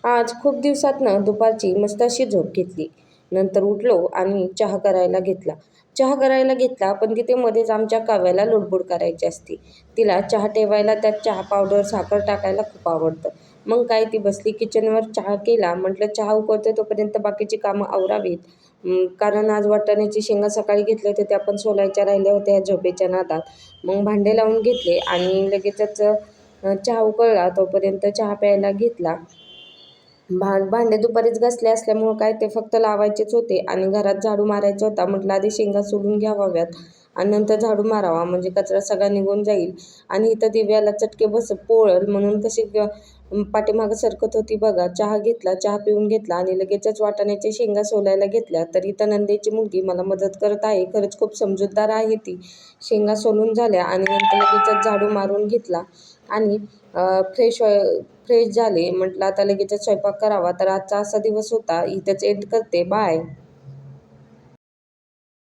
आज खूप दिवसातनं दुपारची मस्त अशी झोप घेतली. नंतर उठलो आणि चहा करायला घेतला. पण तिथे मध्येच आमच्या काव्याला लुडबुड करायची असते. तिला चहा ठेवायला त्यात चहा पावडर, साखर टाकायला खूप आवडतं. मग काय ती बसली किचनवर, चहा केला. म्हटलं चहा उकळतोय तोपर्यंत बाकीची कामं आवरावीत. कारण आज वाटाण्याची शेंगा सकाळी घेतल्या होत्या, त्या पण सोलायच्या राहिल्या होत्या झोपेच्या नादात. मग भांडे लावून घेतले आणि लगेचच चहा उकळला तोपर्यंत चहा प्यायला घेतला. भांडे दुपारीच घासले असल्यामुळं काय ते फक्त लावायचेच होते आणि घरात झाडू मारायचा होता. म्हटलं आधी शेंगा सोलून घ्यावाव्यात आणि नंतर झाडू मारावा, म्हणजे कचरा सगळा निघून जाईल. आणि इथं दिव्याला चटके पोळल म्हणून कशी पाठीमागं सरकत होती बघा. चहा घेतला, चहा पिऊन घेतला आणि लगेचच वाटाण्याच्या शेंगा सोलायला घेतल्या. तर इथं नंदेची मुलगी मला मदत करत आहे. खरंच खूप समजूतदार आहे ती. शेंगा सोलून झाल्या आणि नंतर लगेचच झाडू मारून घेतला आणि फ्रेश झाले. म्हटलं आता लगेचच स्वयंपाक करावा. तर आजचा असा दिवस होता. इथंच एंड करते. बाय.